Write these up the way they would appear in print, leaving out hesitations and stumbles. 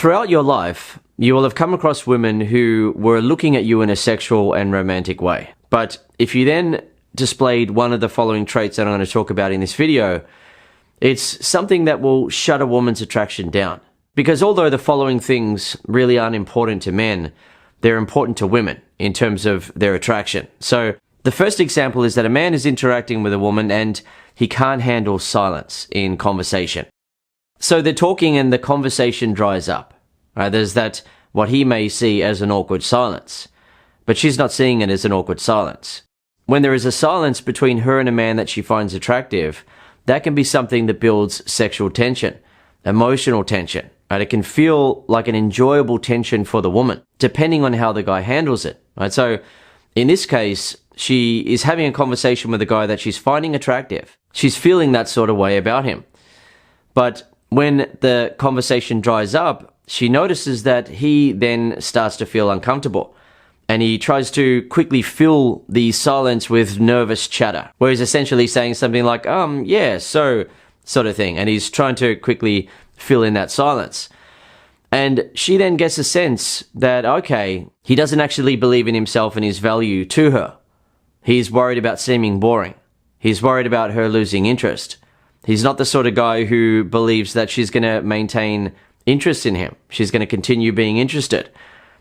Throughout your life, you will have come across women who were looking at you in a sexual and romantic way. But if you then displayed one of the following traits that I'm going to talk about in this video, it's something that will shut a woman's attraction down. Because although the following things really aren't important to men, they're important to women in terms of their attraction. So the first example is that a man is interacting with a woman and he can't handle silence in conversation. So they're talking and the conversation dries up. Right? There's that, what he may see as an awkward silence, but she's not seeing it as an awkward silence. When there is a silence between her and a man that she finds attractive, that can be something that builds sexual tension, emotional tension. Right? It can feel like an enjoyable tension for the woman, depending on how the guy handles it. Right? So in this case, she is having a conversation with a guy that she's finding attractive. She's feeling that sort of way about him. But when the conversation dries up, she notices that he then starts to feel uncomfortable. And he tries to quickly fill the silence with nervous chatter, where he's essentially saying something like, yeah, so, sort of thing. And he's trying to quickly fill in that silence. And she then gets a sense that, okay, he doesn't actually believe in himself and his value to her. He's worried about seeming boring. He's worried about her losing interest. He's not the sort of guy who believes that she's going to maintain interest in him. She's going to continue being interested.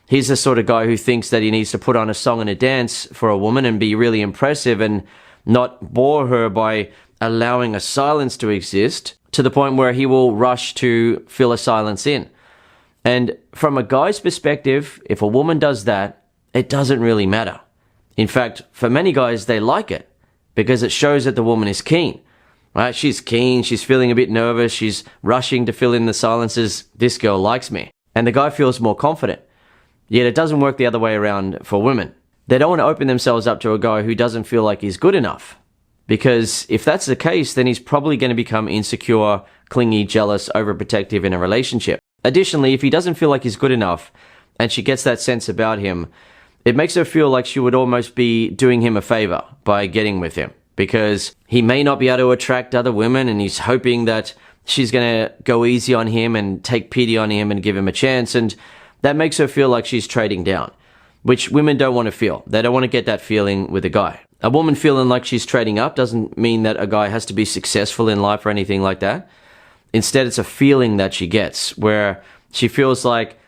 He's the sort of guy who thinks that he needs to put on a song and a dance for a woman and be really impressive and not bore her by allowing a silence to exist to the point where he will rush to fill a silence in. And from a guy's perspective, if a woman does that, it doesn't really matter. In fact, for many guys, they like it because it shows that the woman is keen. Right? She's keen, she's feeling a bit nervous, she's rushing to fill in the silences. This girl likes me. And the guy feels more confident. Yet it doesn't work the other way around for women. They don't want to open themselves up to a guy who doesn't feel like he's good enough. Because if that's the case, then he's probably going to become insecure, clingy, jealous, overprotective in a relationship. Additionally, if he doesn't feel like he's good enough, and she gets that sense about him, it makes her feel like she would almost be doing him a favor by getting with him. Because he may not be able to attract other women and he's hoping that she's going to go easy on him and take pity on him and give him a chance. And that makes her feel like she's trading down, which women don't want to feel. They don't want to get that feeling with a guy. A woman feeling like she's trading up doesn't mean that a guy has to be successful in life or anything like that. Instead, it's a feeling that she gets where she feels like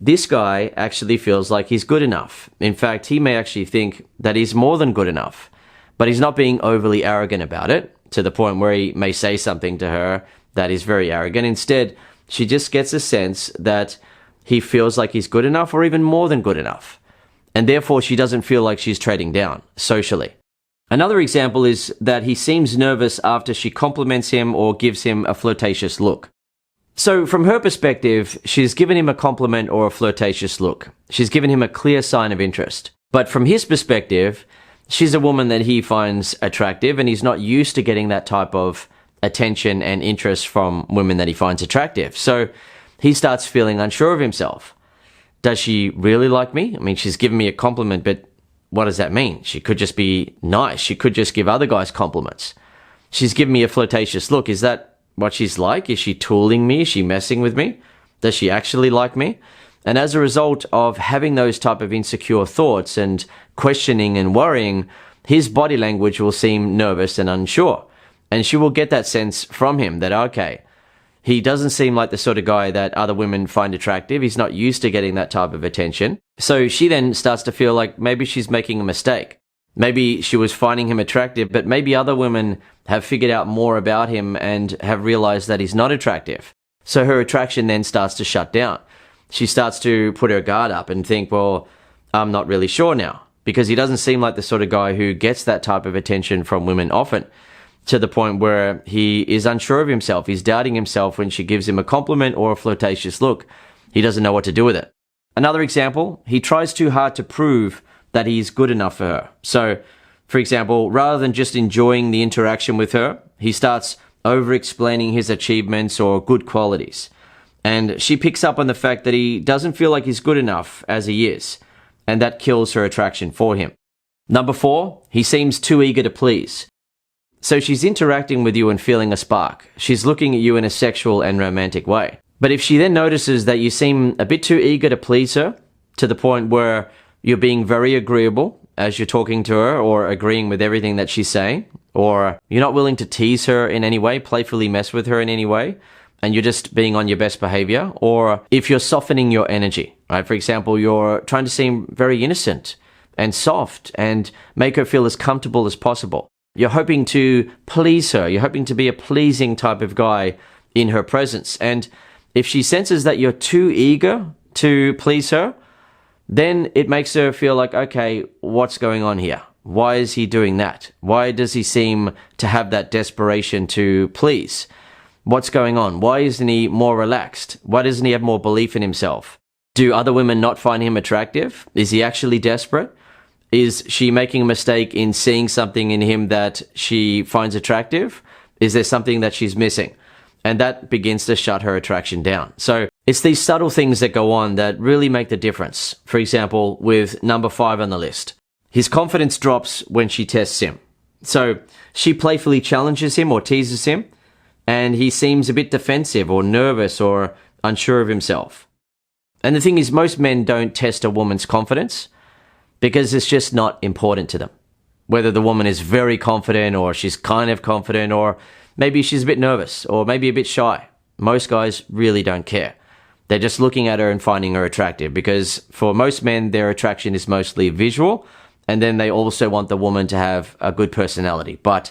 this guy actually feels like he's good enough. In fact, he may actually think that he's more than good enough. But he's not being overly arrogant about it to the point where he may say something to her that is very arrogant. Instead, she just gets a sense that he feels like he's good enough or even more than good enough. And therefore, she doesn't feel like she's trading down socially. Another example is that he seems nervous after she compliments him or gives him a flirtatious look. So from her perspective, she's given him a compliment or a flirtatious look. She's given him a clear sign of interest. But from his perspective, she's a woman that he finds attractive and he's not used to getting that type of attention and interest from women that he finds attractive. So he starts feeling unsure of himself. Does she really like me? I mean, she's given me a compliment, but what does that mean? She could just be nice. She could just give other guys compliments. She's given me a flirtatious look. Is that what she's like? Is she tooling me? Is she messing with me? Does she actually like me? And as a result of having those type of insecure thoughts and questioning and worrying, his body language will seem nervous and unsure. And she will get that sense from him that, okay, he doesn't seem like the sort of guy that other women find attractive. He's not used to getting that type of attention. So she then starts to feel like maybe she's making a mistake. Maybe she was finding him attractive, but maybe other women have figured out more about him and have realized that he's not attractive. So her attraction then starts to shut down. She starts to put her guard up and think, well, I'm not really sure now, because he doesn't seem like the sort of guy who gets that type of attention from women often, to the point where he is unsure of himself. He's doubting himself when she gives him a compliment or a flirtatious look. He doesn't know what to do with it. Another example, he tries too hard to prove that he's good enough for her. So, for example, rather than just enjoying the interaction with her, he starts over-explaining his achievements or good qualities. And she picks up on the fact that he doesn't feel like he's good enough as he is, and that kills her attraction for him. Number 4, he seems too eager to please. So she's interacting with you and feeling a spark. She's looking at you in a sexual and romantic way. But if she then notices that you seem a bit too eager to please her, to the point where you're being very agreeable as you're talking to her or agreeing with everything that she's saying, or you're not willing to tease her in any way, playfully mess with her in any way, and you're just being on your best behavior, or if you're softening your energy, right? For example, you're trying to seem very innocent and soft and make her feel as comfortable as possible. You're hoping to please her. You're hoping to be a pleasing type of guy in her presence. And if she senses that you're too eager to please her, then it makes her feel like, okay, what's going on here? Why is he doing that? Why does he seem to have that desperation to please? What's going on? Why isn't he more relaxed? Why doesn't he have more belief in himself? Do other women not find him attractive? Is he actually desperate? Is she making a mistake in seeing something in him that she finds attractive? Is there something that she's missing? And that begins to shut her attraction down. So it's these subtle things that go on that really make the difference. For example, with number 5 on the list, his confidence drops when she tests him. So she playfully challenges him or teases him, and he seems a bit defensive or nervous or unsure of himself. And the thing is, most men don't test a woman's confidence because it's just not important to them. Whether the woman is very confident or she's kind of confident, or maybe she's a bit nervous or maybe a bit shy. Most guys really don't care. They're just looking at her and finding her attractive, because for most men, their attraction is mostly visual, and then they also want the woman to have a good personality. But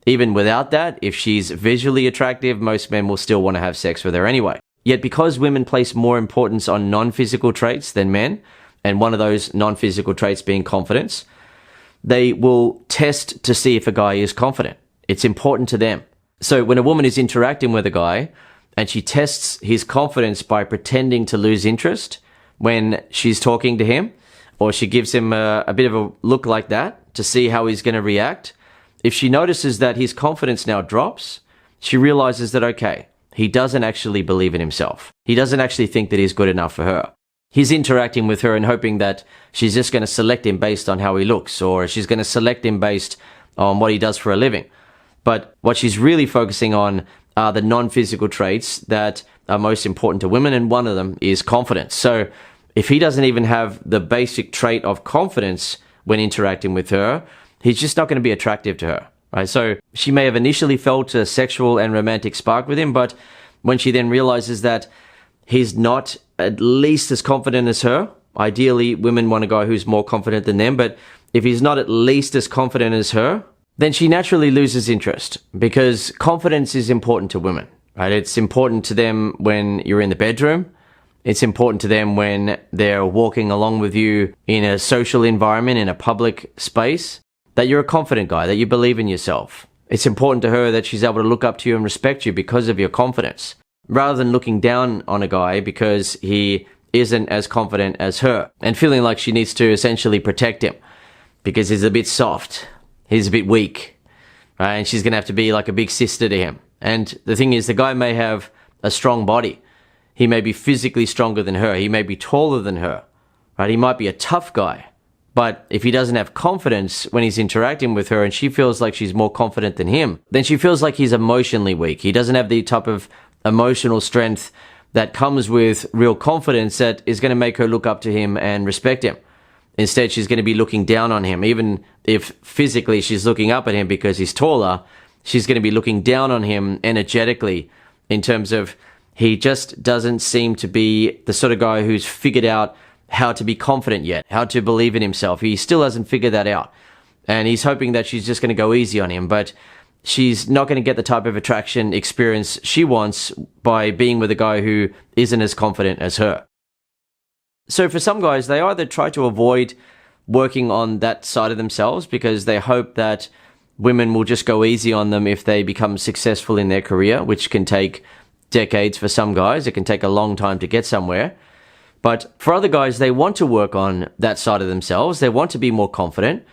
even without that, if she's visually attractive, most men will still want to have sex with her anyway. Yet because women place more importance on non-physical traits than men, and one of those non-physical traits being confidence, they will test to see if a guy is confident. It's important to them. So when a woman is interacting with a guy and she tests his confidence by pretending to lose interest when she's talking to him, or she gives him a bit of a look like that to see how he's going to react, if she notices that his confidence now drops, she realizes that, okay, he doesn't actually believe in himself. He doesn't actually think that he's good enough for her. He's interacting with her and hoping that she's just going to select him based on how he looks, or she's going to select him based on what he does for a living. But what she's really focusing on are the non-physical traits that are most important to women, and one of them is confidence. So if he doesn't even have the basic trait of confidence when interacting with her, he's just not going to be attractive to her, right? So she may have initially felt a sexual and romantic spark with him, but when she then realizes that he's not at least as confident as her, ideally women want a guy who's more confident than them, but if he's not at least as confident as her, then she naturally loses interest, because confidence is important to women, right? It's important to them when you're in the bedroom. It's important to them when they're walking along with you in a social environment, in a public space, that you're a confident guy, that you believe in yourself. It's important to her that she's able to look up to you and respect you because of your confidence, rather than looking down on a guy because he isn't as confident as her and feeling like she needs to essentially protect him because he's a bit soft. He's a bit weak, right? And she's going to have to be like a big sister to him. And the thing is, the guy may have a strong body. He may be physically stronger than her. He may be taller than her, right? He might be a tough guy. But if he doesn't have confidence when he's interacting with her and she feels like she's more confident than him, then she feels like he's emotionally weak. He doesn't have the type of emotional strength that comes with real confidence that is going to make her look up to him and respect him. Instead, she's going to be looking down on him. Even if physically she's looking up at him because he's taller, she's going to be looking down on him energetically, in terms of he just doesn't seem to be the sort of guy who's figured out how to be confident yet, how to believe in himself. He still hasn't figured that out. And he's hoping that she's just going to go easy on him, but she's not going to get the type of attraction experience she wants by being with a guy who isn't as confident as her. So for some guys, they either try to avoid working on that side of themselves because they hope that women will just go easy on them if they become successful in their career, which can take decades for some guys. It can take a long time to get somewhere. But for other guys, they want to work on that side of themselves. They want to be more confident,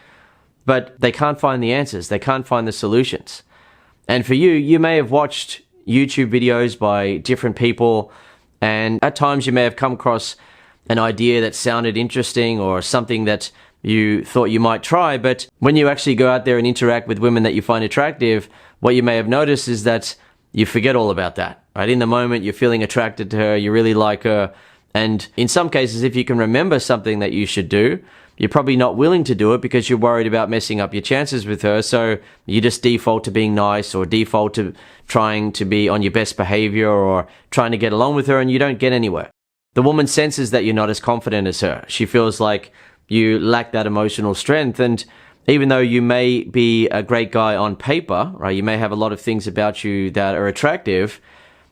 but they can't find the answers. They can't find the solutions. And for you, you may have watched YouTube videos by different people, and at times you may have come across an idea that sounded interesting or something that you thought you might try, but when you actually go out there and interact with women that you find attractive, what you may have noticed is that you forget all about that. right? In the moment, you're feeling attracted to her, you really like her. And in some cases, if you can remember something that you should do, you're probably not willing to do it because you're worried about messing up your chances with her. So you just default to being nice or default to trying to be on your best behavior or trying to get along with her, and you don't get anywhere. The woman senses that you're not as confident as her. She feels like you lack that emotional strength. And even though you may be a great guy on paper, right, you may have a lot of things about you that are attractive,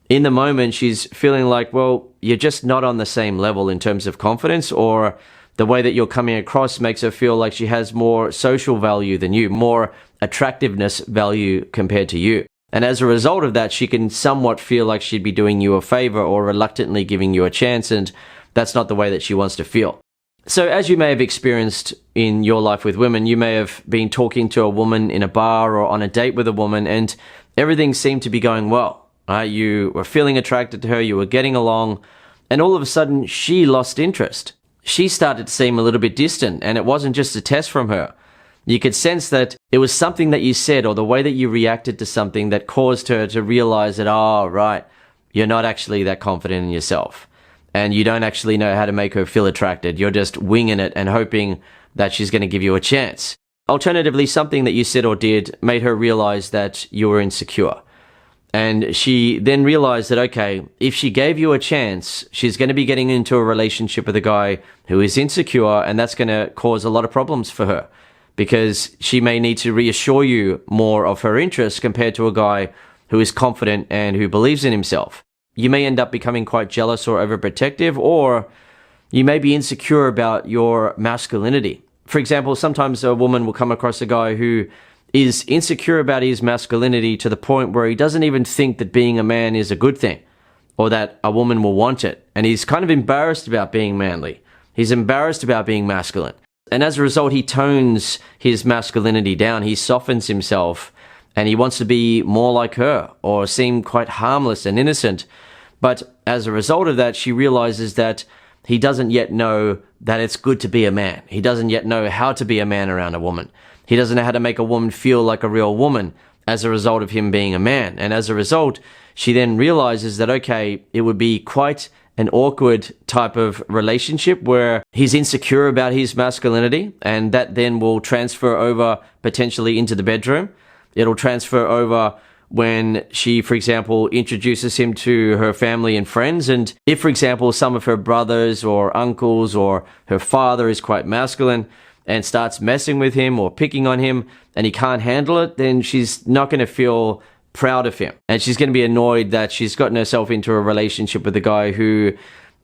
in the moment, she's feeling like, well, you're just not on the same level in terms of confidence, or the way that you're coming across makes her feel like she has more social value than you, more attractiveness value compared to you. And as a result of that, she can somewhat feel like she'd be doing you a favor or reluctantly giving you a chance, and that's not the way that she wants to feel. So as you may have experienced in your life with women, you may have been talking to a woman in a bar or on a date with a woman, and everything seemed to be going well. You were feeling attracted to her, you were getting along, and all of a sudden she lost interest. She started to seem a little bit distant, and it wasn't just a test from her. You could sense that it was something that you said or the way that you reacted to something that caused her to realize that, oh, right, you're not actually that confident in yourself. And you don't actually know how to make her feel attracted. You're just winging it and hoping that she's going to give you a chance. Alternatively, something that you said or did made her realize that you were insecure. And she then realized that, okay, if she gave you a chance, she's going to be getting into a relationship with a guy who is insecure, and that's going to cause a lot of problems for her because she may need to reassure you more of her interest compared to a guy who is confident and who believes in himself. You may end up becoming quite jealous or overprotective, or you may be insecure about your masculinity. For example, sometimes a woman will come across a guy who is insecure about his masculinity to the point where he doesn't even think that being a man is a good thing or that a woman will want it. And he's kind of embarrassed about being manly. He's embarrassed about being masculine. And as a result, he tones his masculinity down. He softens himself and he wants to be more like her or seem quite harmless and innocent. But as a result of that, she realizes that he doesn't yet know that it's good to be a man. He doesn't yet know how to be a man around a woman. He doesn't know how to make a woman feel like a real woman as a result of him being a man. And as a result, she then realizes that, okay, it would be quite an awkward type of relationship where he's insecure about his masculinity, and that then will transfer over potentially into the bedroom. It'll transfer over when she, for example, introduces him to her family and friends. And if, for example, some of her brothers or uncles or her father is quite masculine and starts messing with him or picking on him and he can't handle it, then she's not going to feel proud of him. And she's going to be annoyed that she's gotten herself into a relationship with a guy who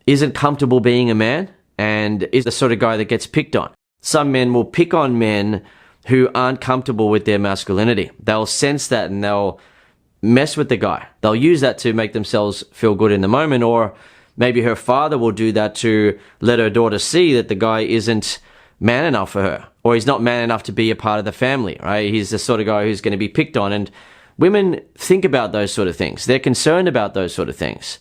isn't comfortable being a man and is the sort of guy that gets picked on. Some men will pick on men who aren't comfortable with their masculinity. They'll sense that and they'll mess with the guy. They'll use that to make themselves feel good in the moment, or maybe her father will do that to let her daughter see that the guy isn't man enough for her, or he's not man enough to be a part of the family, right? He's the sort of guy who's going to be picked on. And women think about those sort of things. They're concerned about those sort of things.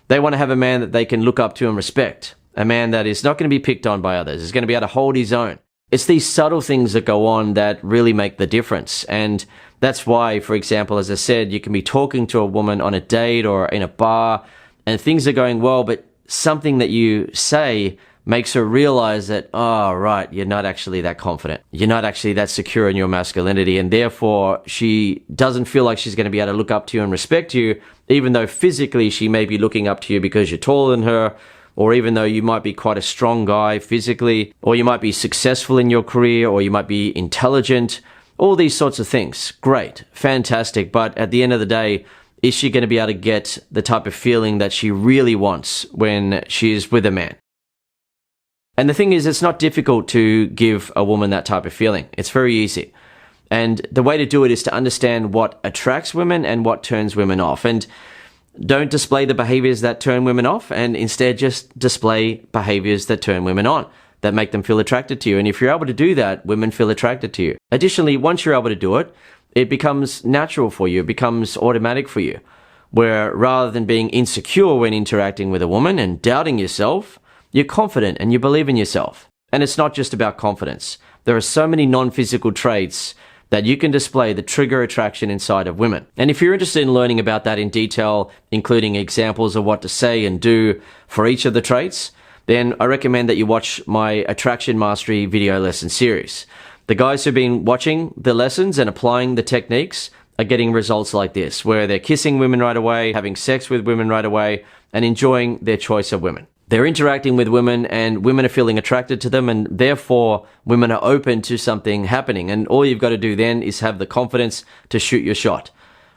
They want to have a man that they can look up to and respect, a man that is not going to be picked on by others, is going to be able to hold his own. It's these subtle things that go on that really make the difference. And that's why, for example, as I said, you can be talking to a woman on a date or in a bar and things are going well, but something that you say makes her realize that, oh, right, you're not actually that confident. You're not actually that secure in your masculinity. And therefore, she doesn't feel like she's going to be able to look up to you and respect you, even though physically she may be looking up to you because you're taller than her, or even though you might be quite a strong guy physically, or you might be successful in your career, or you might be intelligent, all these sorts of things. Great, fantastic. But at the end of the day, is she going to be able to get the type of feeling that she really wants when she's with a man? And the thing is, it's not difficult to give a woman that type of feeling. It's very easy. And the way to do it is to understand what attracts women and what turns women off. And don't display the behaviors that turn women off, and instead just display behaviors that turn women on, that make them feel attracted to you. And if you're able to do that, women feel attracted to you. Additionally, once you're able to do it, it becomes natural for you. It becomes automatic for you, where rather than being insecure when interacting with a woman and doubting yourself, you're confident and you believe in yourself. And it's not just about confidence. There are so many non-physical traits that you can display the trigger attraction inside of women. And if you're interested in learning about that in detail, including examples of what to say and do for each of the traits, then I recommend that you watch my Attraction Mastery video lesson series. The guys who've been watching the lessons and applying the techniques are getting results like this, where they're kissing women right away, having sex with women right away, and enjoying their choice of women. They're interacting with women and women are feeling attracted to them, and therefore women are open to something happening. And all you've got to do then is have the confidence to shoot your shot.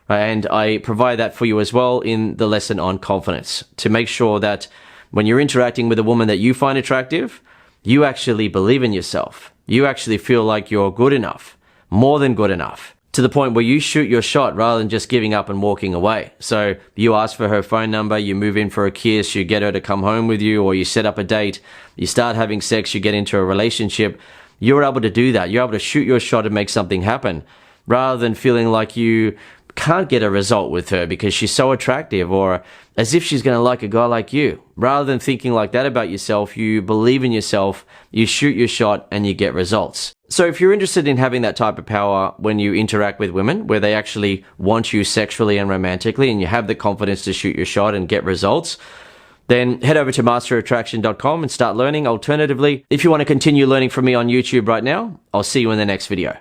And I provide that for you as well in the lesson on confidence, to make sure that when you're interacting with a woman that you find attractive, you actually believe in yourself. You actually feel like you're good enough, more than good enough, to the point where you shoot your shot rather than just giving up and walking away. So you ask for her phone number, you move in for a kiss, you get her to come home with you, or you set up a date, you start having sex, you get into a relationship. You're able to do that. You're able to shoot your shot and make something happen, rather than feeling like you can't get a result with her because she's so attractive, or as if she's going to like a guy like you. Rather than thinking like that about yourself, you believe in yourself, you shoot your shot, and you get results. So if you're interested in having that type of power when you interact with women, where they actually want you sexually and romantically, and you have the confidence to shoot your shot and get results, then head over to masterattraction.com and start learning. Alternatively, if you want to continue learning from me on YouTube right now, I'll see you in the next video.